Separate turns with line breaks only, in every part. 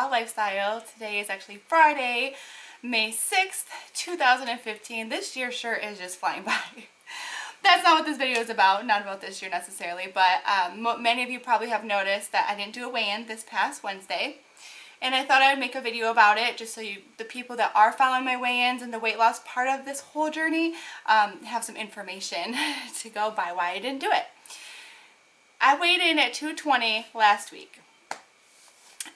Raw Lifestyle. Today is actually Friday, May 6th, 2015. This year sure is just flying by. That's not what this video is about, not about this year necessarily, but many of you probably have noticed that I didn't do a weigh-in this past Wednesday. And I thought I would make a video about it just so the people that are following my weigh-ins and the weight loss part of this whole journey have some information to go by why I didn't do it. I weighed in at 220 last week.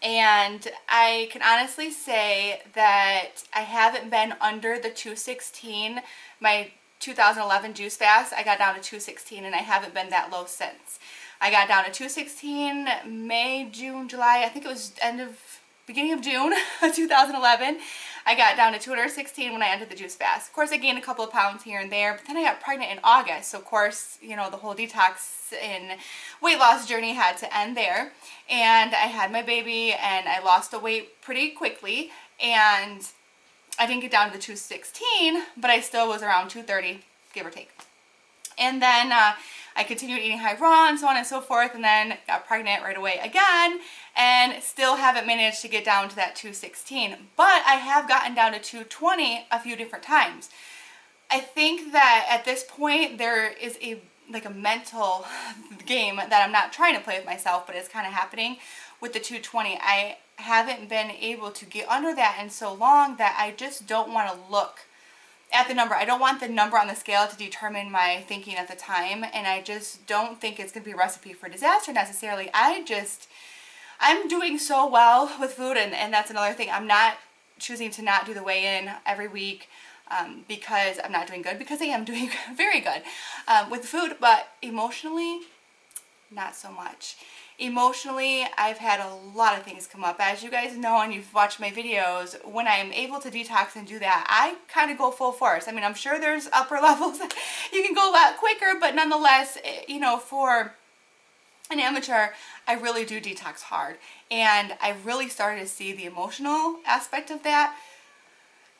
And I can honestly say that I haven't been under the 216. My 2011 juice fast, I got down to 216 and I haven't been that low since. I got down to 216 May, June, July, I think it was beginning of June 2011. I got down to 216 when I entered the juice fast. Of course, I gained a couple of pounds here and there, but then I got pregnant in August. So, of course, you know, the whole detox and weight loss journey had to end there. And I had my baby and I lost the weight pretty quickly. And I didn't get down to the 216, but I still was around 230, give or take. And then I continued eating high raw and so on and so forth, and then got pregnant right away again, and still haven't managed to get down to that 216. But I have gotten down to 220 a few different times. I think that at this point there is a mental game that I'm not trying to play with myself, but it's kind of happening with the 220. I haven't been able to get under that in so long that I just don't want to look at the number. I don't want the number on the scale to determine my thinking at the time, and I just don't think it's going to be a recipe for disaster necessarily. I'm doing so well with food, and that's another thing. I'm not choosing to not do the weigh-in every week because I'm not doing good, because I am doing very good with food, but emotionally, not so much. Emotionally, I've had a lot of things come up. As you guys know, and you've watched my videos, when I'm able to detox and do that, I kind of go full force. I mean, I'm sure there's upper levels you can go a lot quicker, but nonetheless, you know, for an amateur, I really do detox hard. And I really started to see the emotional aspect of that.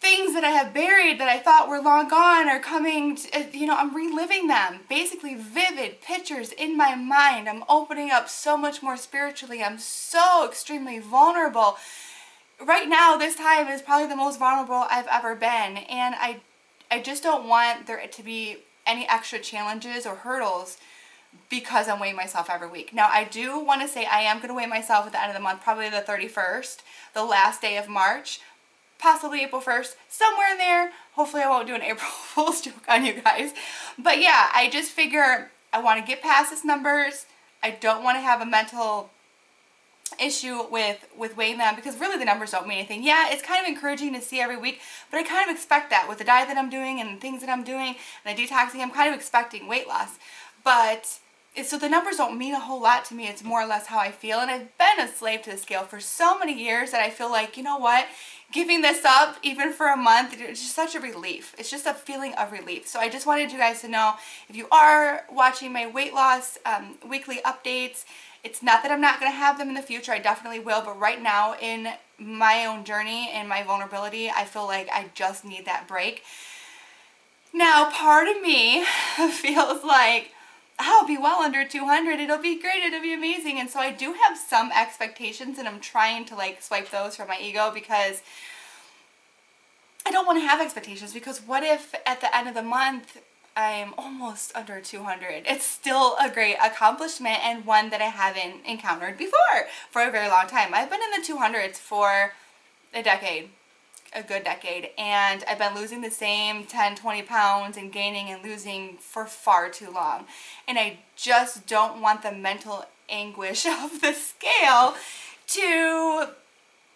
Things that I have buried that I thought were long gone are coming, you know, I'm reliving them. Basically vivid pictures in my mind. I'm opening up so much more spiritually. I'm so extremely vulnerable. Right now, this time is probably the most vulnerable I've ever been. And I just don't want there to be any extra challenges or hurdles because I'm weighing myself every week. Now, I do want to say I am going to weigh myself at the end of the month, probably the 31st, the last day of March. Possibly April 1st, somewhere in there. Hopefully I won't do an April Fool's joke on you guys. But yeah, I just figure I want to get past this numbers. I don't want to have a mental issue with weighing them, because really the numbers don't mean anything. Yeah, it's kind of encouraging to see every week, but I kind of expect that with the diet that I'm doing and things that I'm doing and the detoxing. I'm kind of expecting weight loss. But so the numbers don't mean a whole lot to me. It's more or less how I feel. And I've been a slave to the scale for so many years that I feel like, you know what? Giving this up, even for a month, it's just such a relief. It's just a feeling of relief. So I just wanted you guys to know, if you are watching my weight loss weekly updates, it's not that I'm not going to have them in the future. I definitely will. But right now, in my own journey and my vulnerability, I feel like I just need that break. Now, part of me feels like I'll be well under 200. It'll be great. It'll be amazing. And so I do have some expectations, and I'm trying to like swipe those from my ego, because I don't want to have expectations, because what if at the end of the month I'm almost under 200? It's still a great accomplishment, and one that I haven't encountered before for a very long time. I've been in the 200s for a decade. A good decade, and I've been losing the same 10-20 pounds and gaining and losing for far too long, and I just don't want the mental anguish of the scale to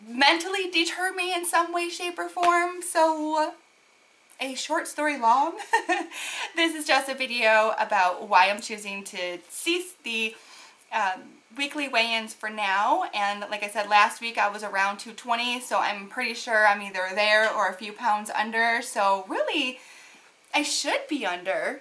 mentally deter me in some way, shape, or form. So a short story long, this is just a video about why I'm choosing to cease the weekly weigh-ins for now. And like I said, last week I was around 220, so I'm pretty sure I'm either there or a few pounds under. So really, I should be under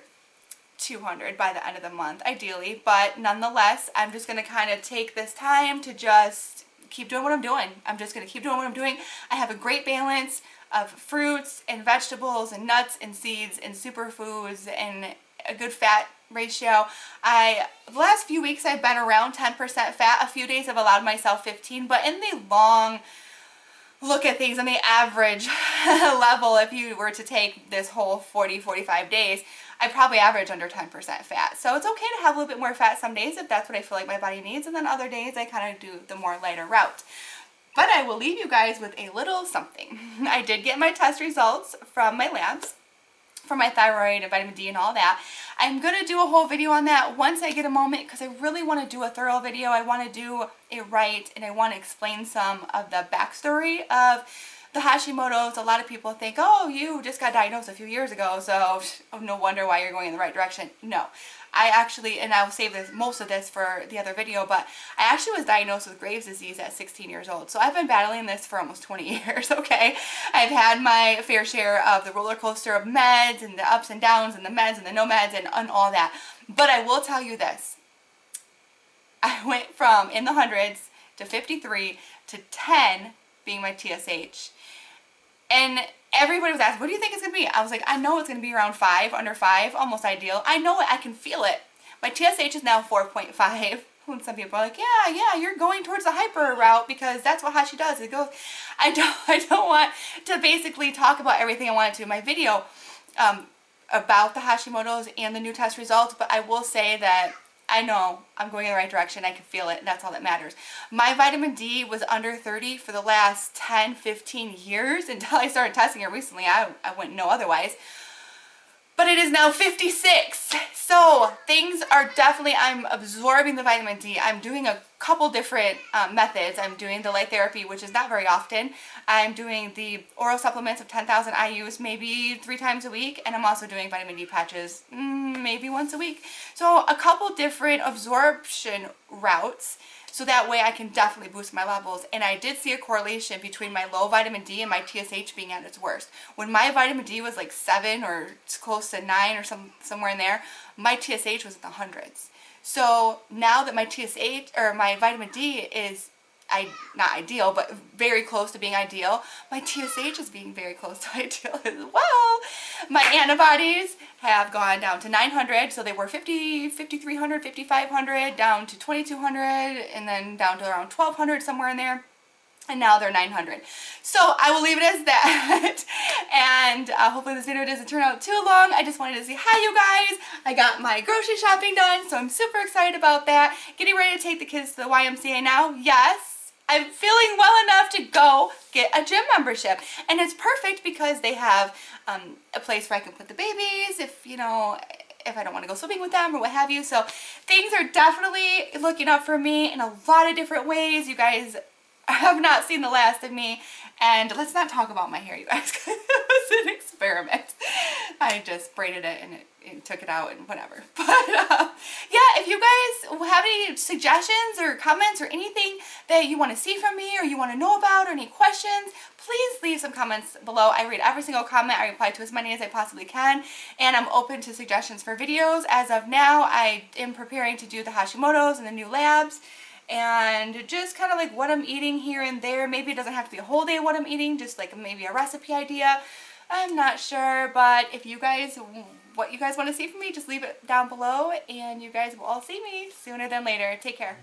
200 by the end of the month, ideally. But nonetheless, I'm just going to kind of take this time to just keep doing what I'm doing. I'm just going to keep doing what I'm doing. I have a great balance of fruits and vegetables and nuts and seeds and superfoods and a good fat ratio. The last few weeks I've been around 10% fat. A few days I've allowed myself 15, but in the long look at things on the average level, if you were to take this whole 40-45 days, I probably average under 10% fat. So it's okay to have a little bit more fat some days if that's what I feel like my body needs, and then other days I kind of do the more lighter route. But I will leave you guys with a little something. I did get my test results from my labs for my thyroid and vitamin D and all that. I'm going to do a whole video on that once I get a moment, because I really want to do a thorough video. I want to do it right, and I want to explain some of the backstory of the Hashimoto's. A lot of people think, oh, you just got diagnosed a few years ago, so no wonder why you're going in the right direction. No. I actually, and I'll save most of this for the other video, but I actually was diagnosed with Graves' disease at 16 years old. So I've been battling this for almost 20 years, okay? I've had my fair share of the roller coaster of meds and the ups and downs and the meds and the no meds and all that. But I will tell you this. I went from in the hundreds to 53 to 10 being my TSH. And everybody was asking, what do you think it's going to be? I was like, I know it's going to be around 5, under 5, almost ideal. I know it, I can feel it. My TSH is now 4.5. When some people are like, yeah, you're going towards the hyper route because that's what Hashi does. It goes, I don't want to basically talk about everything I wanted to in my video about the Hashimoto's and the new test results, but I will say that I know I'm going in the right direction. I can feel it, and that's all that matters. My vitamin D was under 30 for the last 10, 15 years until I started testing it recently. I wouldn't know otherwise. But it is now 56. So things are definitely, I'm absorbing the vitamin D. I'm doing a couple different methods. I'm doing the light therapy, which is not very often. I'm doing the oral supplements of 10,000 IUs maybe 3 times a week. And I'm also doing vitamin D patches maybe once a week. So a couple different absorption routes. So that way I can definitely boost my levels. And I did see a correlation between my low vitamin D and my TSH being at its worst. When my vitamin D was like 7 or close to 9 or somewhere in there, my TSH was in the hundreds. So now that my TSH or my vitamin D is not ideal, but very close to being ideal, my TSH is being very close to ideal as well. My antibodies have gone down to 900, so they were 5,300, 5,500, down to 2,200, and then down to around 1,200, somewhere in there. And now they're 900. So I will leave it as that. And hopefully this video doesn't turn out too long. I just wanted to say hi, you guys. I got my grocery shopping done, so I'm super excited about that. Getting ready to take the kids to the YMCA now. Yes, I'm feeling well enough to go get a gym membership. And it's perfect because they have a place where I can put the babies if, you know, if I don't want to go swimming with them or what have you. So things are definitely looking up for me in a lot of different ways. You guys I have not seen the last of me, and let's not talk about my hair, you guys, because it was an experiment. I just braided it and took it out and whatever. But yeah, if you guys have any suggestions or comments or anything that you want to see from me or you want to know about or any questions, please leave some comments below. I read every single comment. I reply to as many as I possibly can, and I'm open to suggestions for videos. As of now, I am preparing to do the Hashimoto's and the new labs, and just kind of like what I'm eating here and there. Maybe it doesn't have to be a whole day of what I'm eating, just like maybe a recipe idea. I'm not sure, but if you guys, what you guys want to see from me, just leave it down below, and you guys will all see me sooner than later. Take care.